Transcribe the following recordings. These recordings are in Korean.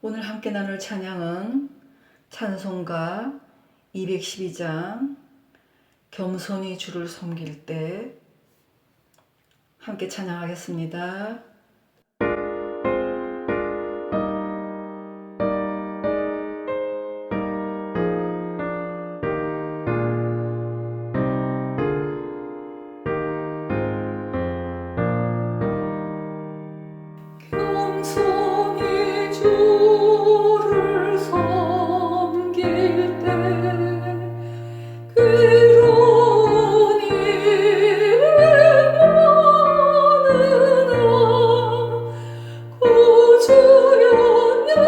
오늘 함께 나눌 찬양은 찬송가 212장 겸손히 주를 섬길 때 함께 찬양하겠습니다. 겸손히 주를 섬길 때 괴로운 일이 많으나 구주여 내게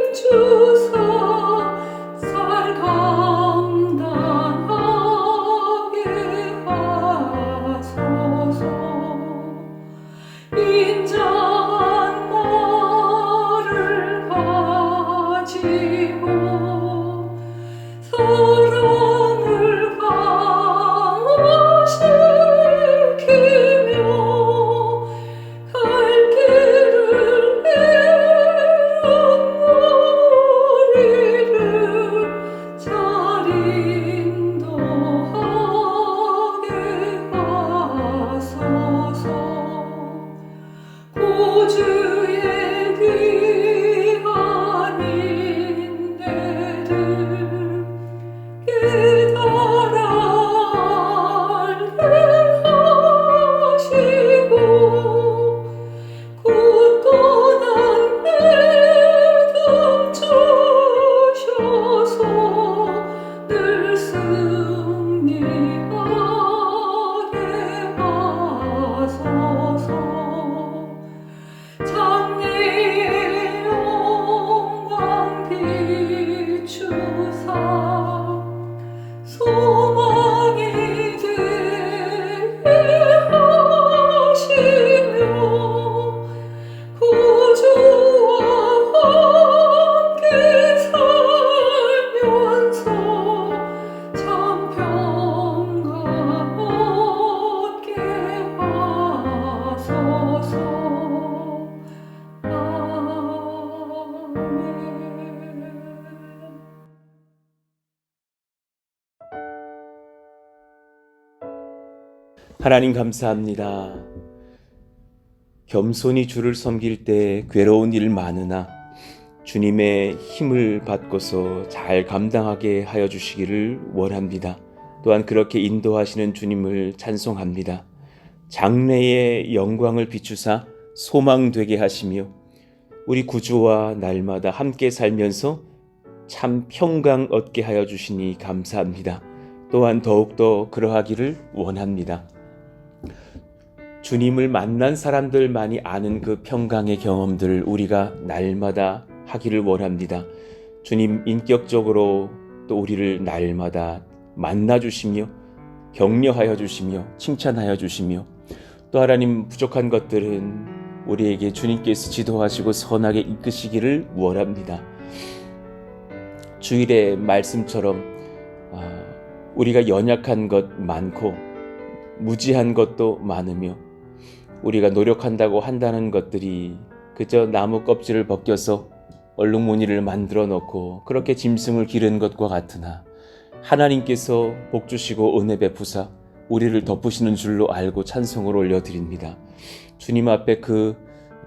힘 주사 살 감당하게 하소서. 인자한 나를 가지고 사랑을 강화시키며 갈 길을 잃은 우리를 잘 인도하게 하소서. 구주의 귀한 인내를 깨달아 알게 하시고 굳건한 믿음 주셔서 늘 승리하게 하소서. 장래의 영광 비추사 소망이 되게 하시며 구주와 함께 살면서 참 평강 얻게 하소서. 하나님 감사합니다. 겸손히 주를 섬길 때 괴로운 일 많으나 주님의 힘을 받고서 잘 감당하게 하여 주시기를 원합니다. 또한 그렇게 인도하시는 주님을 찬송합니다. 장래의 영광을 비추사 소망되게 하시며 우리 구주와 날마다 함께 살면서 참 평강 얻게 하여 주시니 감사합니다. 또한 더욱더 그러하기를 원합니다. 주님을 만난 사람들만이 아는 그 평강의 경험들을 우리가 날마다 하기를 원합니다. 주님 인격적으로 또 우리를 날마다 만나주시며 격려하여 주시며 칭찬하여 주시며 또 하나님 부족한 것들은 우리에게 주님께서 지도하시고 선하게 이끄시기를 원합니다. 주일의 말씀처럼 우리가 연약한 것 많고 무지한 것도 많으며 우리가 노력한다고 한다는 것들이 그저 나무 껍질을 벗겨서 얼룩무늬를 만들어 놓고 그렇게 짐승을 기른 것과 같으나 하나님께서 복 주시고 은혜 베푸사 우리를 덮으시는 줄로 알고 찬송을 올려드립니다. 주님 앞에 그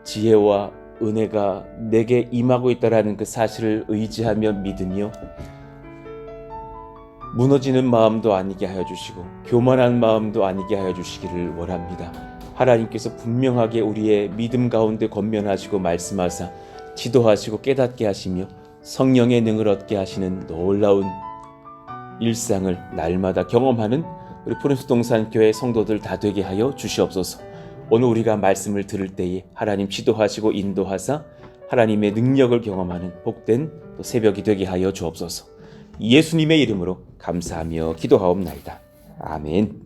지혜와 은혜가 내게 임하고 있다는 그 사실을 의지하며 믿으며 무너지는 마음도 아니게 하여 주시고 교만한 마음도 아니게 하여 주시기를 원합니다. 하나님께서 분명하게 우리의 믿음 가운데 권면하시고 말씀하사 지도하시고 깨닫게 하시며 성령의 능을 얻게 하시는 놀라운 일상을 날마다 경험하는 우리 포렌수동산 교회 성도들 다 되게 하여 주시옵소서. 오늘 우리가 말씀을 들을 때에 하나님 지도하시고 인도하사 하나님의 능력을 경험하는 복된 또 새벽이 되게 하여 주옵소서. 예수님의 이름으로 감사하며 기도하옵나이다. 아멘.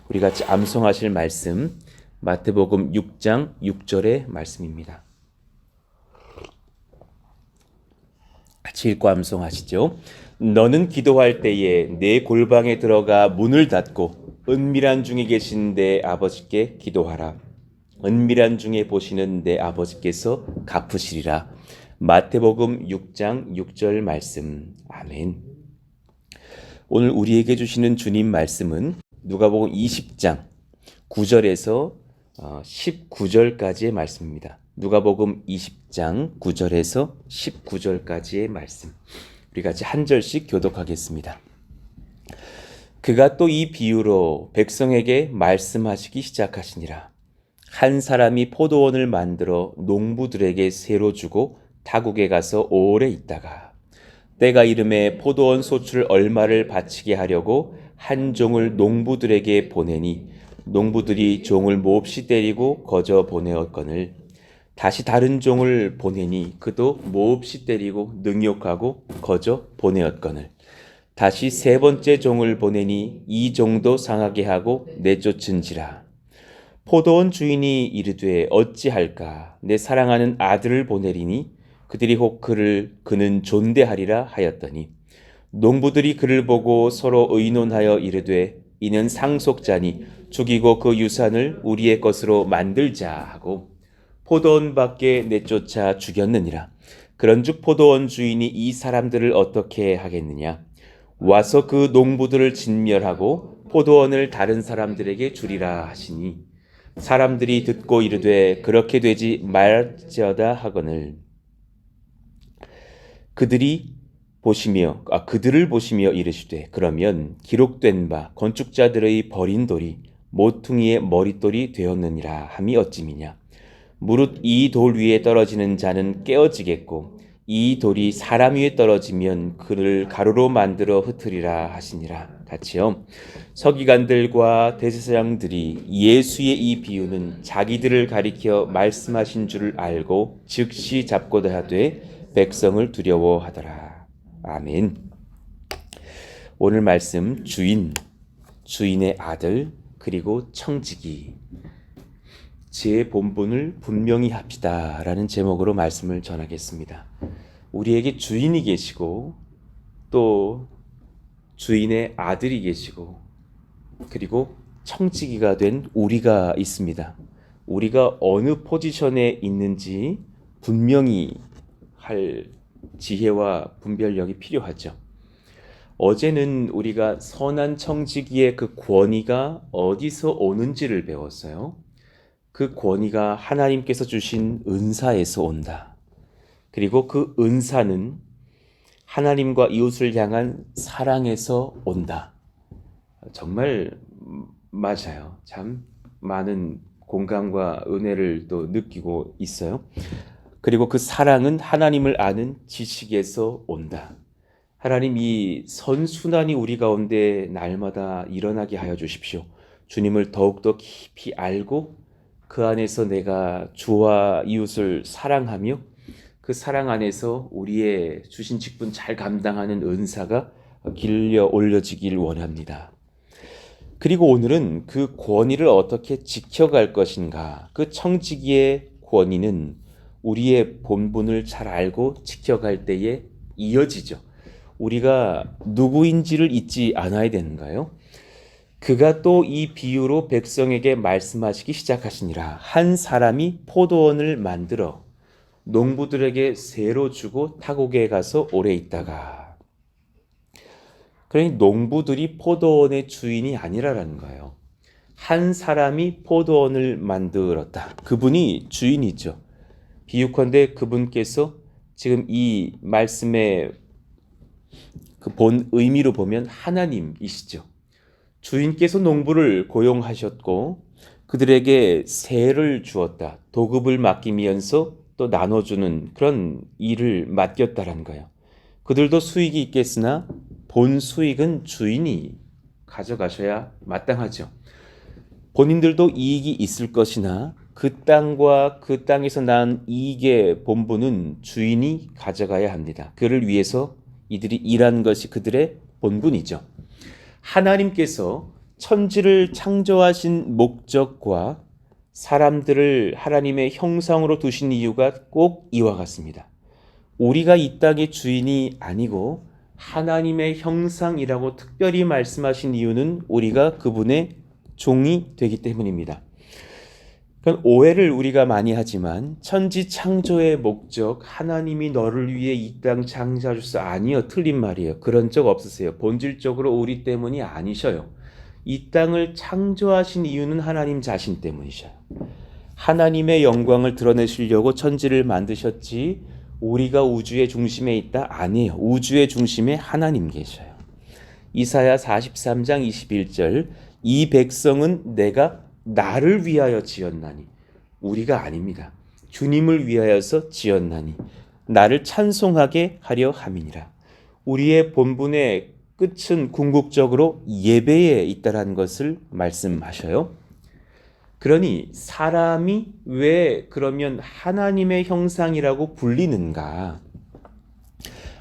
우리 같이 암송하실 말씀 마태복음 6장 6절의 말씀입니다. 같이 읽고 암송하시죠. 너는 기도할 때에 내 골방에 들어가 문을 닫고 은밀한 중에 계신 내 아버지께 기도하라. 은밀한 중에 보시는 내 아버지께서 갚으시리라. 마태복음 6장 6절 말씀. 아멘. 오늘 우리에게 주시는 주님 말씀은 누가복음 20장 9절에서 19절까지의 말씀입니다. 누가복음 20장 9절에서 19절까지의 말씀. 우리 같이 한 절씩 교독하겠습니다. 그가 또 이 비유로 백성에게 말씀하시기 시작하시니라. 한 사람이 포도원을 만들어 농부들에게 새로 주고 타국에 가서 오래 있다가 때가 이름에 포도원 소출 얼마를 바치게 하려고 한 종을 농부들에게 보내니 농부들이 종을 몹시 때리고 거저 보내었거늘 다시 다른 종을 보내니 그도 몹시 때리고 능욕하고 거저 보내었거늘 다시 세 번째 종을 보내니 이 종도 상하게 하고 내쫓은지라. 포도원 주인이 이르되 어찌할까 내 사랑하는 아들을 보내리니 그들이 혹 그는 존대하리라 하였더니 농부들이 그를 보고 서로 의논하여 이르되 이는 상속자니 죽이고 그 유산을 우리의 것으로 만들자 하고 포도원 밖에 내쫓아 죽였느니라. 그런즉 포도원 주인이 이 사람들을 어떻게 하겠느냐? 와서 그 농부들을 진멸하고 포도원을 다른 사람들에게 주리라 하시니 사람들이 듣고 이르되 그렇게 되지 말지어다 하거늘 그들을 보시며 이르시되 그러면 기록된 바 건축자들의 버린 돌이 모퉁이의 머릿돌이 되었느니라 함이 어찌미냐. 무릇 이 돌 위에 떨어지는 자는 깨어지겠고 이 돌이 사람 위에 떨어지면 그를 가루로 만들어 흩으리라 하시니라. 같이요. 서기관들과 대제사장들이 예수의 이 비유는 자기들을 가리켜 말씀하신 줄을 알고 즉시 잡고자 하되 백성을 두려워하더라. 아멘. 오늘 말씀 주인의 아들, 그리고 청지기. 제 본분을 분명히 합시다 라는 제목으로 말씀을 전하겠습니다. 우리에게 주인이 계시고 또 주인의 아들이 계시고 그리고 청지기가 된 우리가 있습니다. 우리가 어느 포지션에 있는지 분명히 할 지혜와 분별력이 필요하죠. 어제는 우리가 선한 청지기의 그 권위가 어디서 오는지를 배웠어요. 그 권위가 하나님께서 주신 은사에서 온다. 그리고 그 은사는 하나님과 이웃을 향한 사랑에서 온다. 정말 맞아요. 참 많은 공감과 은혜를 또 느끼고 있어요. 그리고 그 사랑은 하나님을 아는 지식에서 온다. 하나님 이 선순환이 우리 가운데 날마다 일어나게 하여 주십시오. 주님을 더욱더 깊이 알고 그 안에서 내가 주와 이웃을 사랑하며 그 사랑 안에서 우리의 주신 직분 잘 감당하는 은사가 길려 올려지길 원합니다. 그리고 오늘은 그 권위를 어떻게 지켜갈 것인가. 그 청지기의 권위는 우리의 본분을 잘 알고 지켜갈 때에 이어지죠. 우리가 누구인지를 잊지 않아야 되는가요? 그가 또 이 비유로 백성에게 말씀하시기 시작하시니라. 한 사람이 포도원을 만들어 농부들에게 새로 주고 타국에 가서 오래 있다가. 그러니 농부들이 포도원의 주인이 아니라는 거예요. 한 사람이 포도원을 만들었다. 그분이 주인이죠. 비유컨대 그분께서 지금 이 말씀의 그 본 의미로 보면 하나님이시죠. 주인께서 농부를 고용하셨고 그들에게 세를 주었다. 도급을 맡기면서 또 나눠주는 그런 일을 맡겼다는 거예요. 그들도 수익이 있겠으나 본 수익은 주인이 가져가셔야 마땅하죠. 본인들도 이익이 있을 것이나 그 땅과 그 땅에서 난 이익의 본분은 주인이 가져가야 합니다. 그를 위해서 이들이 일한 것이 그들의 본분이죠. 하나님께서 천지를 창조하신 목적과 사람들을 하나님의 형상으로 두신 이유가 꼭 이와 같습니다. 우리가 이 땅의 주인이 아니고 하나님의 형상이라고 특별히 말씀하신 이유는 우리가 그분의 종이 되기 때문입니다. 그건 오해를 우리가 많이 하지만 천지 창조의 목적, 하나님이 너를 위해 이 땅 창조하셨어. 아니요, 틀린 말이에요. 그런 적 없으세요. 본질적으로 우리 때문이 아니셔요. 이 땅을 창조하신 이유는 하나님 자신 때문이셔요. 하나님의 영광을 드러내시려고 천지를 만드셨지 우리가 우주의 중심에 있다? 아니에요. 우주의 중심에 하나님 계셔요. 이사야 43장 21절, 이 백성은 내가 나를 위하여 지었나니, 우리가 아닙니다. 주님을 위하여서 지었나니 나를 찬송하게 하려 함이니라. 우리의 본분의 끝은 궁극적으로 예배에 있다라는 것을 말씀하셔요. 그러니 사람이 왜 그러면 하나님의 형상이라고 불리는가?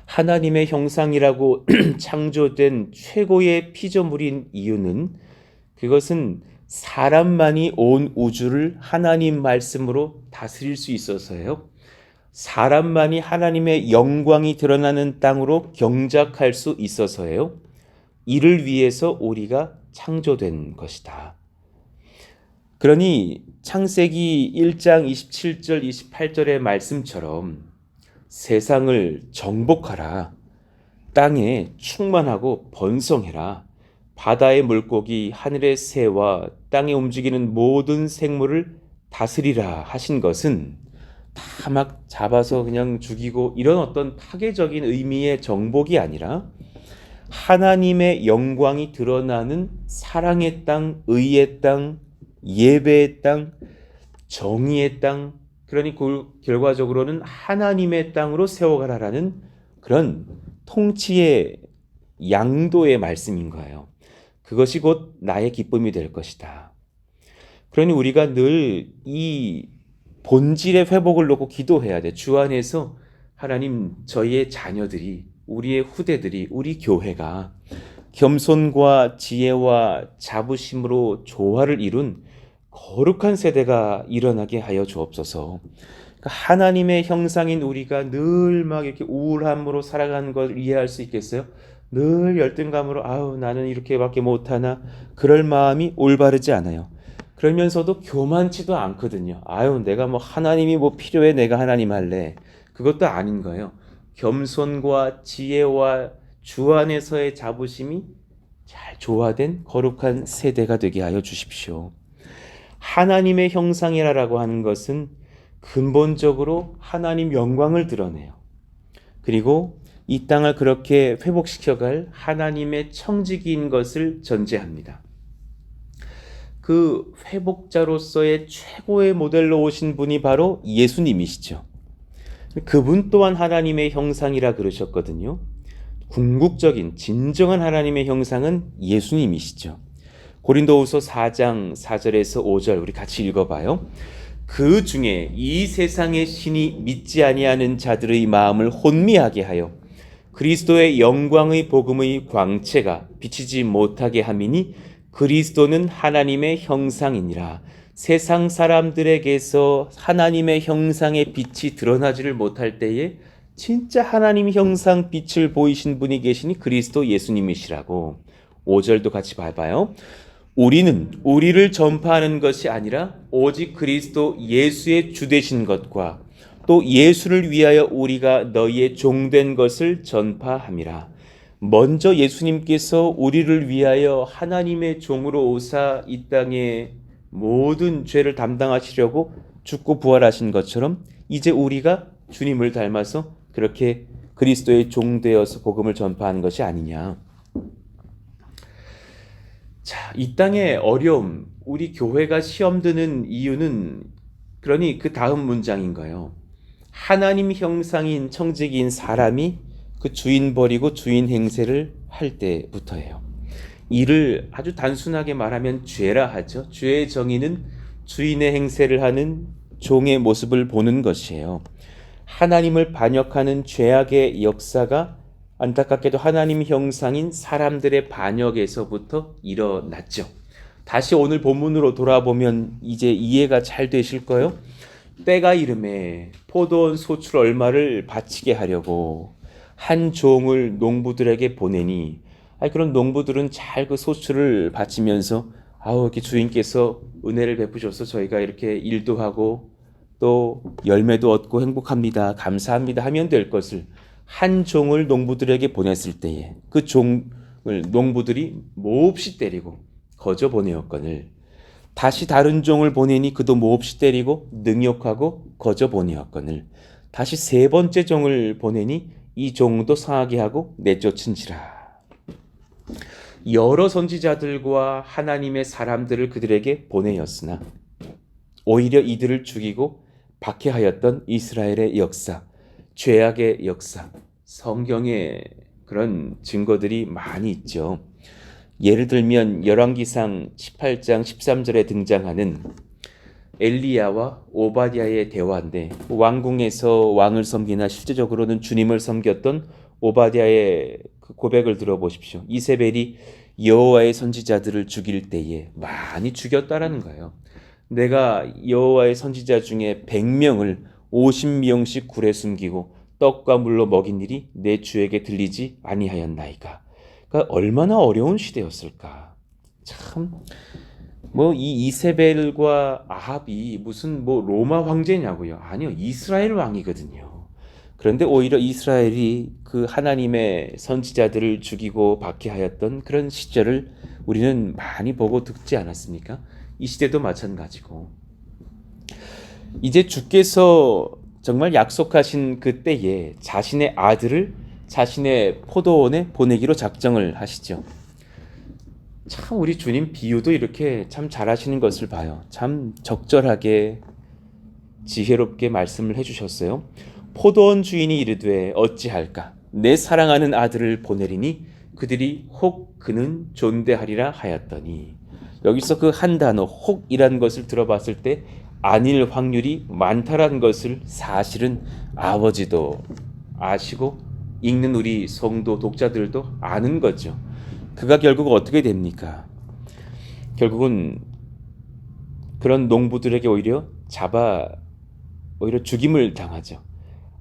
하나님의 형상이라고 창조된 최고의 피조물인 이유는, 그것은 사람만이 온 우주를 하나님 말씀으로 다스릴 수 있어서요. 사람만이 하나님의 영광이 드러나는 땅으로 경작할 수 있어서예요. 이를 위해서 우리가 창조된 것이다. 그러니 창세기 1장 27절 28절의 말씀처럼 세상을 정복하라, 땅에 충만하고 번성해라, 바다의 물고기, 하늘의 새와 땅에 움직이는 모든 생물을 다스리라 하신 것은 다 막 잡아서 그냥 죽이고 이런 어떤 파괴적인 의미의 정복이 아니라 하나님의 영광이 드러나는 사랑의 땅, 의의 땅, 예배의 땅, 정의의 땅, 그러니 결과적으로는 하나님의 땅으로 세워가라라는 그런 통치의 양도의 말씀인 거예요. 그것이 곧 나의 기쁨이 될 것이다. 그러니 우리가 늘 이 본질의 회복을 놓고 기도해야 돼. 주 안에서 하나님, 저희의 자녀들이, 우리의 후대들이, 우리 교회가 겸손과 지혜와 자부심으로 조화를 이룬 거룩한 세대가 일어나게 하여 주옵소서. 그러니까 하나님의 형상인 우리가 늘 막 이렇게 우울함으로 살아가는 걸 이해할 수 있겠어요? 늘 열등감으로 아우 나는 이렇게밖에 못하나, 그럴 마음이 올바르지 않아요. 그러면서도 교만치도 않거든요. 아유 내가 뭐 하나님이 뭐 필요해, 내가 하나님 할래. 그것도 아닌 거예요. 겸손과 지혜와 주 안에서의 자부심이 잘 조화된 거룩한 세대가 되게 하여 주십시오. 하나님의 형상이라고 하는 것은 근본적으로 하나님 영광을 드러내요. 그리고 이 땅을 그렇게 회복시켜갈 하나님의 청지기인 것을 전제합니다. 그 회복자로서의 최고의 모델로 오신 분이 바로 예수님이시죠. 그분 또한 하나님의 형상이라 그러셨거든요. 궁극적인 진정한 하나님의 형상은 예수님이시죠. 고린도후서 4장 4절에서 5절 우리 같이 읽어봐요. 그 중에 이 세상의 신이 믿지 아니하는 자들의 마음을 혼미하게 하여 그리스도의 영광의 복음의 광채가 비치지 못하게 함이니 그리스도는 하나님의 형상이니라. 세상 사람들에게서 하나님의 형상의 빛이 드러나지를 못할 때에 진짜 하나님 형상 빛을 보이신 분이 계시니 그리스도 예수님이시라고. 5절도 같이 봐봐요. 우리는 우리를 전파하는 것이 아니라 오직 그리스도 예수의 주 되신 것과 또 예수를 위하여 우리가 너희의 종된 것을 전파함이라. 먼저 예수님께서 우리를 위하여 하나님의 종으로 오사 이 땅에 모든 죄를 담당하시려고 죽고 부활하신 것처럼 이제 우리가 주님을 닮아서 그렇게 그리스도의 종 되어서 복음을 전파하는 것이 아니냐. 자, 이 땅의 어려움, 우리 교회가 시험 드는 이유는 그러니 그 다음 문장인 거예요. 하나님 형상인 청지기인 사람이 그 주인 버리고 주인 행세를 할 때부터예요. 이를 아주 단순하게 말하면 죄라 하죠. 죄의 정의는 주인의 행세를 하는 종의 모습을 보는 것이에요. 하나님을 반역하는 죄악의 역사가 안타깝게도 하나님 형상인 사람들의 반역에서부터 일어났죠. 다시 오늘 본문으로 돌아보면 이제 이해가 잘 되실 거예요. 때가 이름에 포도원 소출 얼마를 바치게 하려고 한 종을 농부들에게 보내니 그런 농부들은 잘 그 소출을 바치면서 이렇게 주인께서 은혜를 베푸셔서 저희가 이렇게 일도 하고 또 열매도 얻고 행복합니다. 감사합니다. 하면 될 것을 한 종을 농부들에게 보냈을 때에 그 종을 농부들이 몹시 때리고 거저 보내었거늘 다시 다른 종을 보내니 그도 몹시 때리고 능욕하고 거저 보내었거늘 다시 세 번째 종을 보내니 이 종도 상하게 하고 내쫓은지라. 여러 선지자들과 하나님의 사람들을 그들에게 보내었으나 오히려 이들을 죽이고 박해하였던 이스라엘의 역사, 죄악의 역사, 성경에 그런 증거들이 많이 있죠. 예를 들면 열왕기상 18장 13절에 등장하는 엘리야와 오바댜의 대화인데 왕궁에서 왕을 섬기나 실제적으로는 주님을 섬겼던 오바댜의 그 고백을 들어보십시오. 이세벨이 여호와의 선지자들을 죽일 때에 많이 죽였다라는 거예요. 내가 여호와의 선지자 중에 100명을 50명씩 굴에 숨기고 떡과 물로 먹인 일이 내 주에게 들리지 아니하였나이까. 그러니까 얼마나 어려운 시대였을까. 참 이 이세벨과 아합이 무슨 로마 황제냐고요. 아니요, 이스라엘 왕이거든요. 그런데 오히려 이스라엘이 그 하나님의 선지자들을 죽이고 박해하였던 그런 시절을 우리는 많이 보고 듣지 않았습니까? 이 시대도 마찬가지고 이제 주께서 정말 약속하신 그 때에 자신의 아들을 자신의 포도원에 보내기로 작정을 하시죠. 참 우리 주님 비유도 이렇게 참 잘하시는 것을 봐요. 참 적절하게 지혜롭게 말씀을 해주셨어요. 포도원 주인이 이르되 어찌할까? 내 사랑하는 아들을 보내리니 그들이 혹 그는 존대하리라 하였더니 여기서 그 한 단어 혹이란 것을 들어봤을 때 아닐 확률이 많다라는 것을 사실은 아버지도 아시고 읽는 우리 성도 독자들도 아는 거죠. 그가 결국 어떻게 됩니까? 결국은 그런 농부들에게 오히려 죽임을 당하죠.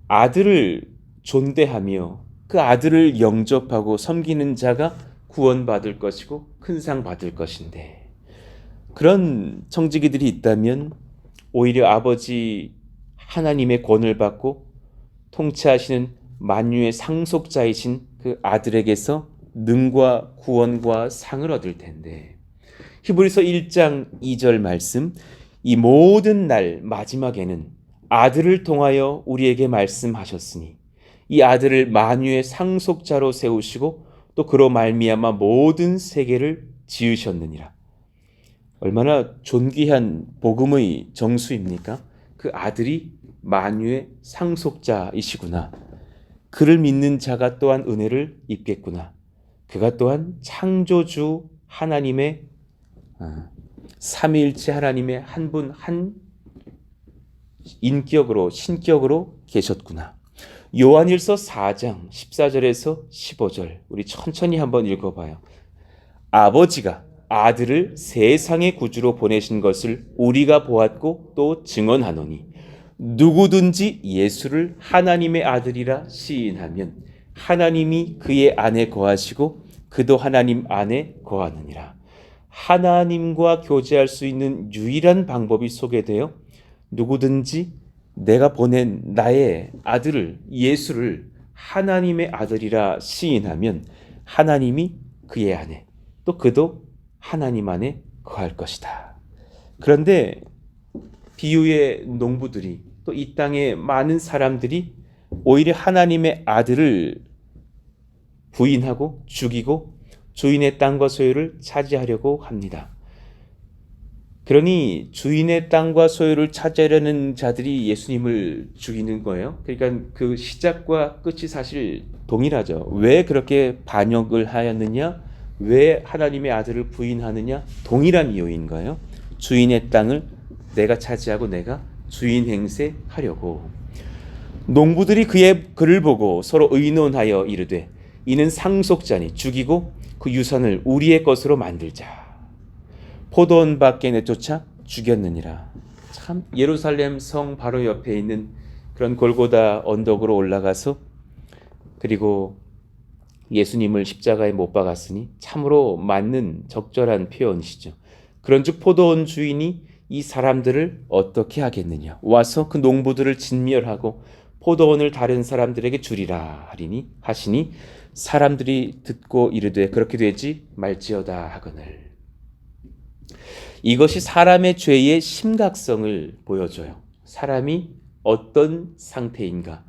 아들을 존대하며 그 아들을 영접하고 섬기는 자가 구원받을 것이고 큰 상 받을 것인데 그런 청지기들이 있다면 오히려 아버지 하나님의 권을 받고 통치하시는 만유의 상속자이신 그 아들에게서 능과 구원과 상을 얻을 텐데 히브리서 1장 2절 말씀 이 모든 날 마지막에는 아들을 통하여 우리에게 말씀하셨으니 이 아들을 만유의 상속자로 세우시고 또 그로 말미암아 모든 세계를 지으셨느니라. 얼마나 존귀한 복음의 정수입니까? 그 아들이 만유의 상속자이시구나. 그를 믿는 자가 또한 은혜를 입겠구나. 그가 또한 창조주 하나님의 삼위일체 하나님의 한 분 한 인격으로 신격으로 계셨구나. 요한일서 4장 14절에서 15절 우리 천천히 한번 읽어봐요. 아버지가 아들을 세상의 구주로 보내신 것을 우리가 보았고 또 증언하노니 누구든지 예수를 하나님의 아들이라 시인하면 하나님이 그의 안에 거하시고 그도 하나님 안에 거하느니라. 하나님과 교제할 수 있는 유일한 방법이 소개되어 누구든지 내가 보낸 나의 아들을 예수를 하나님의 아들이라 시인하면 하나님이 그의 안에 또 그도 하나님 안에 거할 것이다. 그런데 비유의 농부들이 또 이 땅의 많은 사람들이 오히려 하나님의 아들을 부인하고 죽이고 주인의 땅과 소유를 차지하려고 합니다. 그러니 주인의 땅과 소유를 차지하려는 자들이 예수님을 죽이는 거예요. 그러니까 그 시작과 끝이 사실 동일하죠. 왜 그렇게 반역을 하였느냐? 왜 하나님의 아들을 부인하느냐? 동일한 이유인 거예요. 주인의 땅을 내가 차지하고 내가 주인 행세하려고. 농부들이 그를 보고 서로 의논하여 이르되 이는 상속자니 죽이고 그 유산을 우리의 것으로 만들자. 포도원 밖에 내쫓아 죽였느니라. 참 예루살렘 성 바로 옆에 있는 그런 골고다 언덕으로 올라가서 그리고 예수님을 십자가에 못 박았으니 참으로 맞는 적절한 표현이시죠. 그런즉 포도원 주인이 이 사람들을 어떻게 하겠느냐? 와서 그 농부들을 진멸하고 포도원을 다른 사람들에게 주리라 하시니 사람들이 듣고 이르되 그렇게 되지 말지어다 하거늘. 이것이 사람의 죄의 심각성을 보여줘요. 사람이 어떤 상태인가?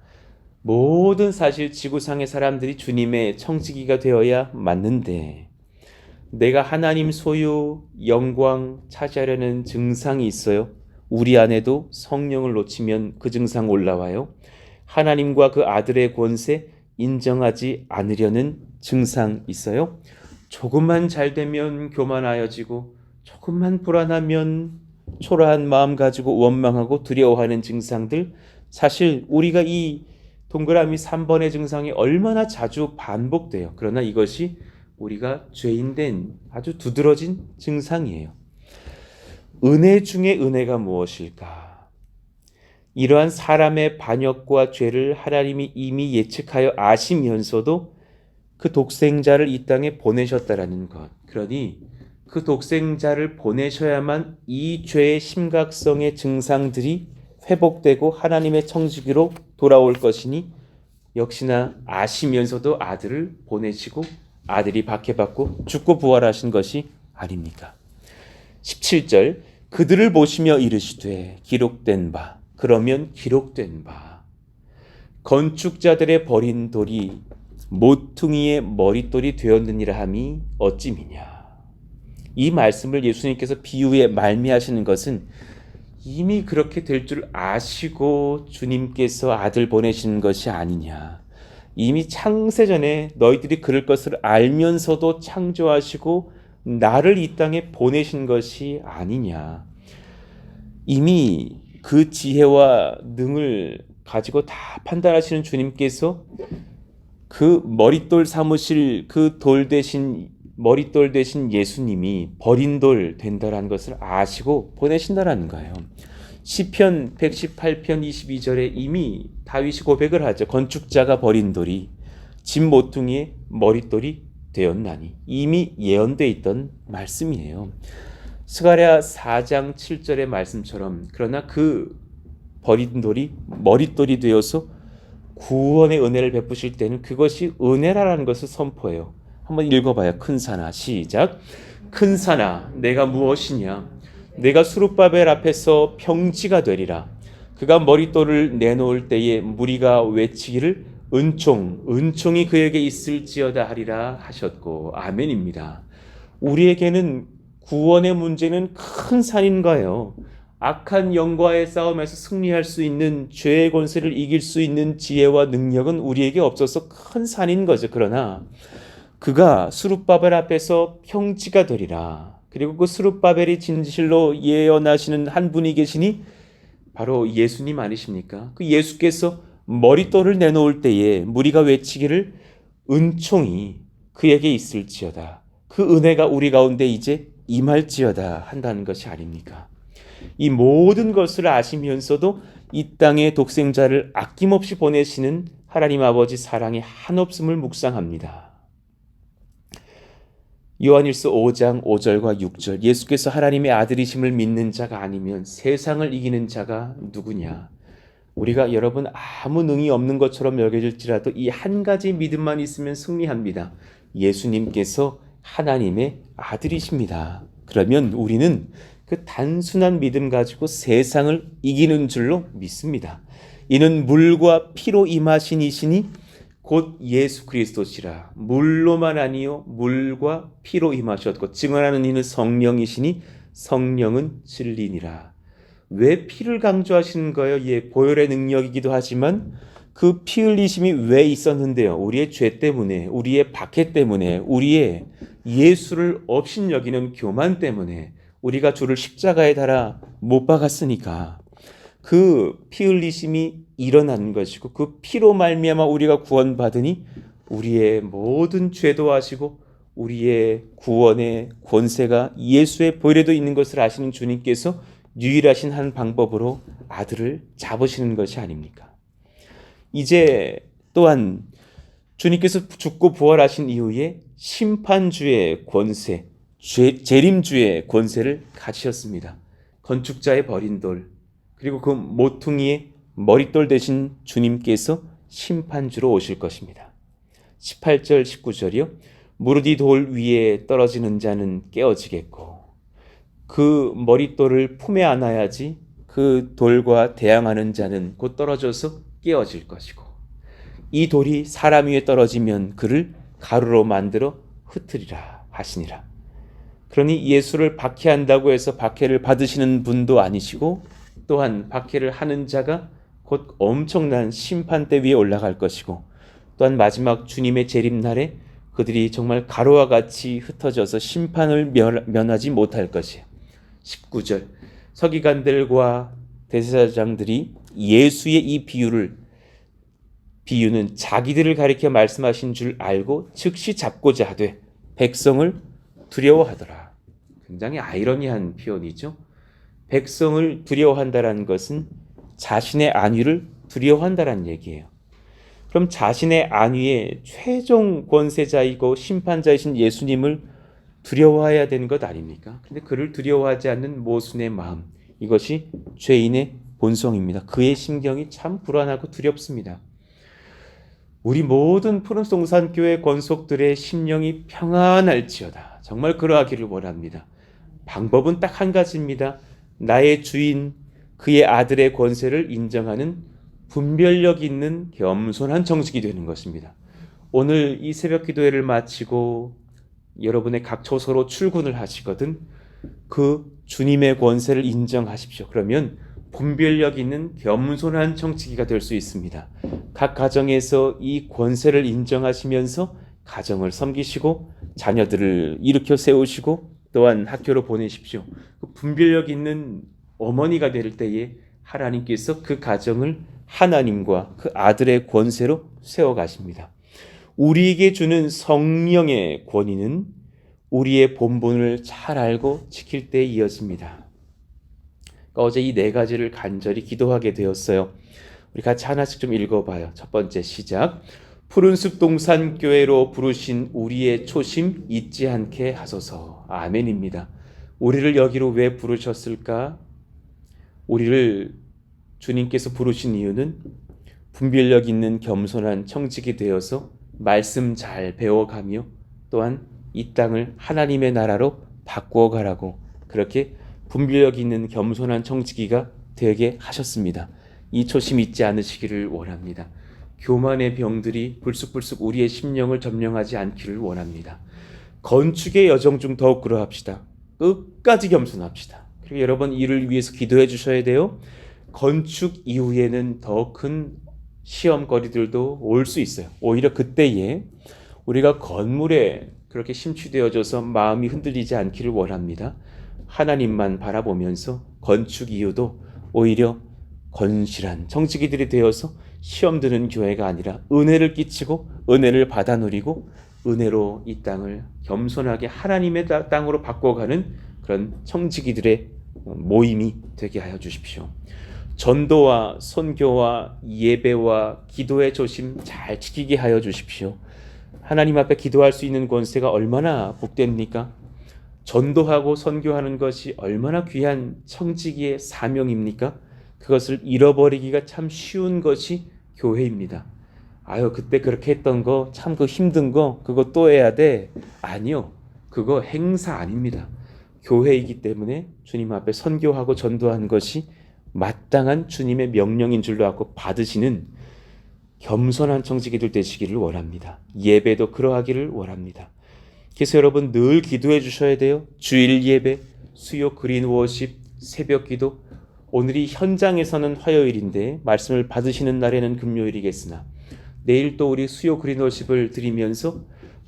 모든 사실 지구상의 사람들이 주님의 청지기가 되어야 맞는데 내가 하나님 소유 영광 차지하려는 증상이 있어요. 우리 안에도 성령을 놓치면 그 증상 올라와요. 하나님과 그 아들의 권세 인정하지 않으려는 증상 있어요. 조금만 잘 되면 교만하여지고 조금만 불안하면 초라한 마음 가지고 원망하고 두려워하는 증상들, 사실 우리가 이 동그라미 3번의 증상이 얼마나 자주 반복돼요. 그러나 이것이 우리가 죄인된 아주 두드러진 증상이에요. 은혜 중에 은혜가 무엇일까? 이러한 사람의 반역과 죄를 하나님이 이미 예측하여 아시면서도 그 독생자를 이 땅에 보내셨다라는 것. 그러니 그 독생자를 보내셔야만 이 죄의 심각성의 증상들이 회복되고 하나님의 청지기로 돌아올 것이니 역시나 아시면서도 아들을 보내시고 아들이 박해받고 죽고 부활하신 것이 아닙니까? 17절 그들을 보시며 이르시되 기록된 바 그러면 기록된 바 건축자들의 버린 돌이 모퉁이의 머릿돌이 되었느니라 함이 어찌미냐. 이 말씀을 예수님께서 비유에 말미하시는 것은 이미 그렇게 될 줄 아시고 주님께서 아들 보내시는 것이 아니냐. 이미 창세전에 너희들이 그럴 것을 알면서도 창조하시고 나를 이 땅에 보내신 것이 아니냐. 이미 그 지혜와 능을 가지고 다 판단하시는 주님께서 그 머릿돌 삼으실 그 돌 대신 머릿돌 대신 예수님이 버린 돌 된다라는 것을 아시고 보내신다라는 거예요. 시편 118편 22절에 이미 다윗이 고백을 하죠. 건축자가 버린 돌이 집 모퉁이의 머릿돌이 되었나니. 이미 예언되어 있던 말씀이에요. 스가랴 4장 7절의 말씀처럼 그러나 그 버린 돌이 머릿돌이 되어서 구원의 은혜를 베푸실 때는 그것이 은혜라는 것을 선포해요. 한번 읽어봐요. 큰 산아 시작. 큰 산아 내가 무엇이냐. 내가 수룹바벨 앞에서 평지가 되리라. 그가 머릿돌을 내놓을 때에 무리가 외치기를 은총이 그에게 있을지어다 하리라 하셨고 아멘입니다. 우리에게는 구원의 문제는 큰 산인가요? 악한 영과의 싸움에서 승리할 수 있는 죄의 권세를 이길 수 있는 지혜와 능력은 우리에게 없어서 큰 산인 거죠. 그러나 그가 수룹바벨 앞에서 평지가 되리라. 그리고 그 수룹바벨이 진실로 예언하시는 한 분이 계시니 바로 예수님 아니십니까? 그 예수께서 머릿돌을 내놓을 때에 무리가 외치기를 은총이 그에게 있을지어다. 그 은혜가 우리 가운데 이제 임할지어다 한다는 것이 아닙니까? 이 모든 것을 아시면서도 이 땅에 독생자를 아낌없이 보내시는 하나님 아버지 사랑의 한없음을 묵상합니다. 요한일서 5장 5절과 6절 예수께서 하나님의 아들이심을 믿는 자가 아니면 세상을 이기는 자가 누구냐. 우리가 여러분 아무 능이 없는 것처럼 여겨질지라도 이 한 가지 믿음만 있으면 승리합니다. 예수님께서 하나님의 아들이십니다. 그러면 우리는 그 단순한 믿음 가지고 세상을 이기는 줄로 믿습니다. 이는 물과 피로 임하신 이시니 곧 예수 그리스도시라. 물로만 아니요 물과 피로 임하셨고 증언하는 이는 성령이시니 성령은 진리니라. 왜 피를 강조하시는 거예요? 예, 보혈의 능력이기도 하지만 그 피 흘리심이 왜 있었는데요? 우리의 죄 때문에, 우리의 박해 때문에, 우리의 예수를 업신여기는 교만 때문에 우리가 주를 십자가에 달아 못 박았으니까 그 피 흘리심이 일어난 것이고 그 피로 말미암아 우리가 구원받으니 우리의 모든 죄도 아시고 우리의 구원의 권세가 예수의 보혈에도 있는 것을 아시는 주님께서 유일하신 한 방법으로 아들을 잡으시는 것이 아닙니까? 이제 또한 주님께서 죽고 부활하신 이후에 심판주의 권세, 재림주의 권세를 가지셨습니다. 건축자의 버린 돌, 그리고 그 모퉁이의 머릿돌 대신 주님께서 심판주로 오실 것입니다. 18절 19절이요. 무릇 이 돌 위에 떨어지는 자는 깨어지겠고 그 머릿돌을 품에 안아야지 그 돌과 대항하는 자는 곧 떨어져서 깨어질 것이고 이 돌이 사람 위에 떨어지면 그를 가루로 만들어 흩으리라 하시니라. 그러니 예수를 박해한다고 해서 박해를 받으시는 분도 아니시고 또한 박해를 하는 자가 곧 엄청난 심판대 위에 올라갈 것이고 또한 마지막 주님의 재림날에 그들이 정말 가루와 같이 흩어져서 심판을 면하지 못할 것이에요. 19절 서기관들과 대제사장들이 예수의 이 비유는 자기들을 가리켜 말씀하신 줄 알고 즉시 잡고자 하되 백성을 두려워하더라. 굉장히 아이러니한 표현이죠. 백성을 두려워한다는 것은 자신의 안위를 두려워한다는 얘기예요. 그럼 자신의 안위의 최종 권세자이고 심판자이신 예수님을 두려워해야 되는 것 아닙니까? 근데 그를 두려워하지 않는 모순의 마음, 이것이 죄인의 본성입니다. 그의 심경이 참 불안하고 두렵습니다. 우리 모든 푸른송산교회 권속들의 심령이 평안할지어다. 정말 그러하기를 원합니다. 방법은 딱 한 가지입니다. 나의 주인, 그의 아들의 권세를 인정하는 분별력 있는 겸손한 정직이 되는 것입니다. 오늘 이 새벽 기도회를 마치고 여러분의 각 처소로 출근을 하시거든 그 주님의 권세를 인정하십시오. 그러면 분별력 있는 겸손한 정치기가 될 수 있습니다. 각 가정에서 이 권세를 인정하시면서 가정을 섬기시고 자녀들을 일으켜 세우시고 또한 학교로 보내십시오. 그 분별력 있는 어머니가 될 때에 하나님께서 그 가정을 하나님과 그 아들의 권세로 세워가십니다. 우리에게 주는 성령의 권위는 우리의 본분을 잘 알고 지킬 때 이어집니다. 그러니까 어제 이 네 가지를 간절히 기도하게 되었어요. 우리 같이 하나씩 좀 읽어봐요. 첫 번째 시작. 푸른숲 동산교회로 부르신 우리의 초심 잊지 않게 하소서. 아멘입니다. 우리를 여기로 왜 부르셨을까? 우리를 주님께서 부르신 이유는 분별력 있는 겸손한 청직이 되어서 말씀 잘 배워가며 또한 이 땅을 하나님의 나라로 바꾸어 가라고 그렇게 분별력 있는 겸손한 청지기가 되게 하셨습니다. 이 초심 잊지 않으시기를 원합니다. 교만의 병들이 불쑥불쑥 우리의 심령을 점령하지 않기를 원합니다. 건축의 여정 중 더욱 그러합시다. 끝까지 겸손합시다. 그리고 여러분 이를 위해서 기도해 주셔야 돼요. 건축 이후에는 더 큰 시험거리들도 올 수 있어요. 오히려 그때에 우리가 건물에 그렇게 심취되어져서 마음이 흔들리지 않기를 원합니다. 하나님만 바라보면서 건축 이후도 오히려 건실한 청지기들이 되어서 시험 드는 교회가 아니라 은혜를 끼치고 은혜를 받아 누리고 은혜로 이 땅을 겸손하게 하나님의 땅으로 바꿔가는 그런 청지기들의 모임이 되게 하여 주십시오. 전도와 선교와 예배와 기도의 조심 잘 지키게 하여 주십시오. 하나님 앞에 기도할 수 있는 권세가 얼마나 복됩니까? 전도하고 선교하는 것이 얼마나 귀한 청지기의 사명입니까? 그것을 잃어버리기가 참 쉬운 것이 교회입니다. 아유 그때 그렇게 했던 거 참 그 힘든 거 그거 또 해야 돼. 아니요. 그거 행사 아닙니다. 교회이기 때문에 주님 앞에 선교하고 전도하는 것이 마땅한 주님의 명령인 줄로 알고 받으시는 겸손한 청지기들 되시기를 원합니다. 예배도 그러하기를 원합니다. 그래서 여러분 늘 기도해 주셔야 돼요. 주일 예배, 수요 그린 워십, 새벽 기도. 오늘이 현장에서는 화요일인데 말씀을 받으시는 날에는 금요일이겠으나 내일 또 우리 수요 그린 워십을 드리면서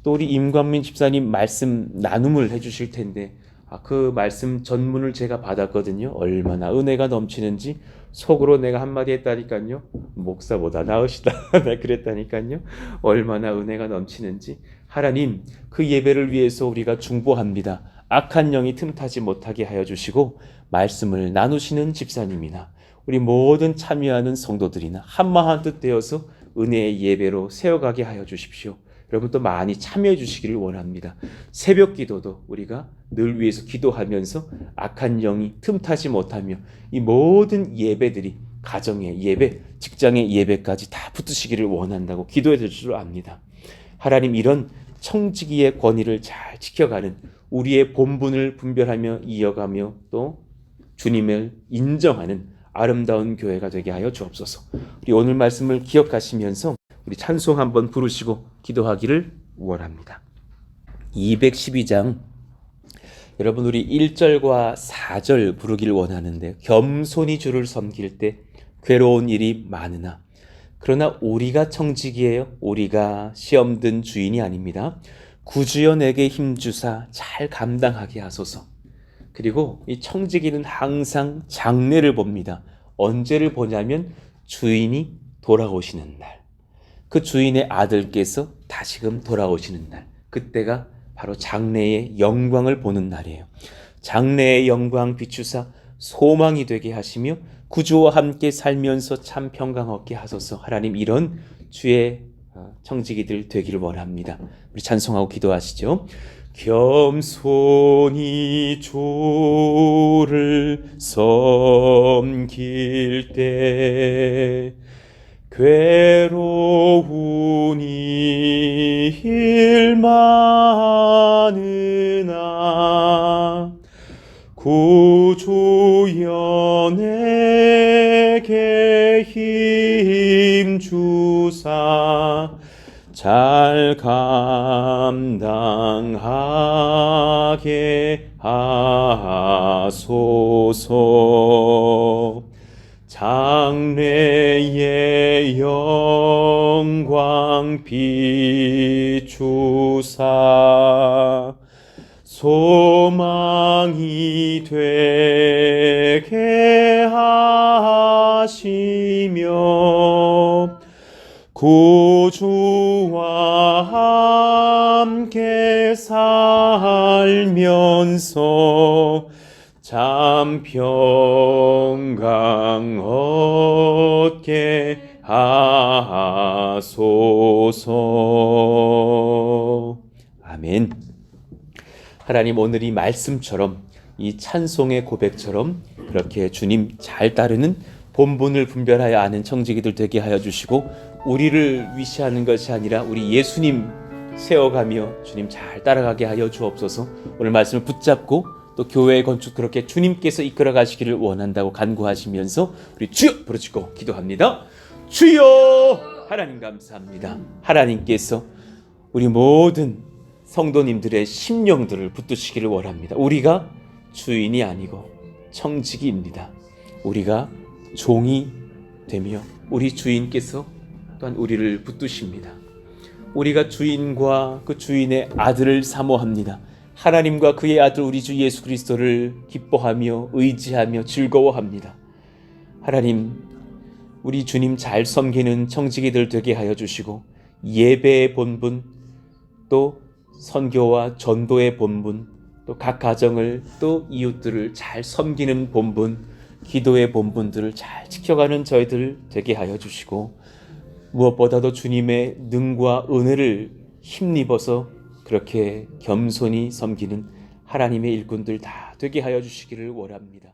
또 우리 임관민 집사님 말씀 나눔을 해주실 텐데 그 말씀 전문을 제가 받았거든요. 얼마나 은혜가 넘치는지 속으로 내가 한마디 했다니까요. 목사보다 나으시다. 네, 그랬다니까요. 얼마나 은혜가 넘치는지. 하나님 그 예배를 위해서 우리가 중보합니다. 악한 영이 틈타지 못하게 하여 주시고 말씀을 나누시는 집사님이나 우리 모든 참여하는 성도들이나 한마음 한뜻 되어서 은혜의 예배로 세워가게 하여 주십시오. 여러분 또 많이 참여해 주시기를 원합니다. 새벽 기도도 우리가 늘 위해서 기도하면서 악한 영이 틈타지 못하며 이 모든 예배들이 가정의 예배, 직장의 예배까지 다 붙으시기를 원한다고 기도해 줄 줄 압니다. 하나님 이런 청지기의 권위를 잘 지켜가는 우리의 본분을 분별하며 이어가며 또 주님을 인정하는 아름다운 교회가 되게 하여 주옵소서. 우리 오늘 말씀을 기억하시면서 우리 찬송 한번 부르시고 기도하기를 원합니다. 212장 여러분 우리 1절과 4절 부르기를 원하는데 겸손히 주를 섬길 때 괴로운 일이 많으나 그러나 우리가 청지기예요. 우리가 시험 든 주인이 아닙니다. 구주여 내게 힘주사 잘 감당하게 하소서. 그리고 이 청지기는 항상 장래를 봅니다. 언제를 보냐면 주인이 돌아오시는 날. 그 주인의 아들께서 다시금 돌아오시는 날. 그때가 바로 장래의 영광을 보는 날이에요. 장래의 영광 비추사 소망이 되게 하시며 구주와 함께 살면서 참 평강 얻게 하소서. 하나님 이런 주의 청지기들 되기를 원합니다. 우리 찬송하고 기도하시죠. 겸손히 주를 섬길 때 괴로운 일 많으나 구주여 내게 힘주사 잘 감당하게 하소서. 장래의 영광 비추사 소망이 되게 하시며 구주와 함께 살면서 참 평강 얻게 하소서. 아멘. 하나님 오늘 이 말씀처럼 이 찬송의 고백처럼 그렇게 주님 잘 따르는 본분을 분별하여 아는 청지기들 되게 하여 주시고 우리를 위시하는 것이 아니라 우리 예수님 세워가며 주님 잘 따라가게 하여 주옵소서. 오늘 말씀을 붙잡고 또 교회의 건축 그렇게 주님께서 이끌어 가시기를 원한다고 간구하시면서 우리 주여 부르짖고 기도합니다. 주여! 하나님 감사합니다. 하나님께서 우리 모든 성도님들의 심령들을 붙드시기를 원합니다. 우리가 주인이 아니고 청지기입니다. 우리가 종이 되며 우리 주인께서 또한 우리를 붙드십니다. 우리가 주인과 그 주인의 아들을 사모합니다. 하나님과 그의 아들 우리 주 예수 그리스도를 기뻐하며 의지하며 즐거워합니다. 하나님, 우리 주님 잘 섬기는 청지기들 되게 하여 주시고 예배의 본분, 또 선교와 전도의 본분, 또 각 가정을 또 이웃들을 잘 섬기는 본분, 기도의 본분들을 잘 지켜가는 저희들 되게 하여 주시고 무엇보다도 주님의 능과 은혜를 힘입어서 그렇게 겸손히 섬기는 하나님의 일꾼들 다 되게 하여 주시기를 원합니다.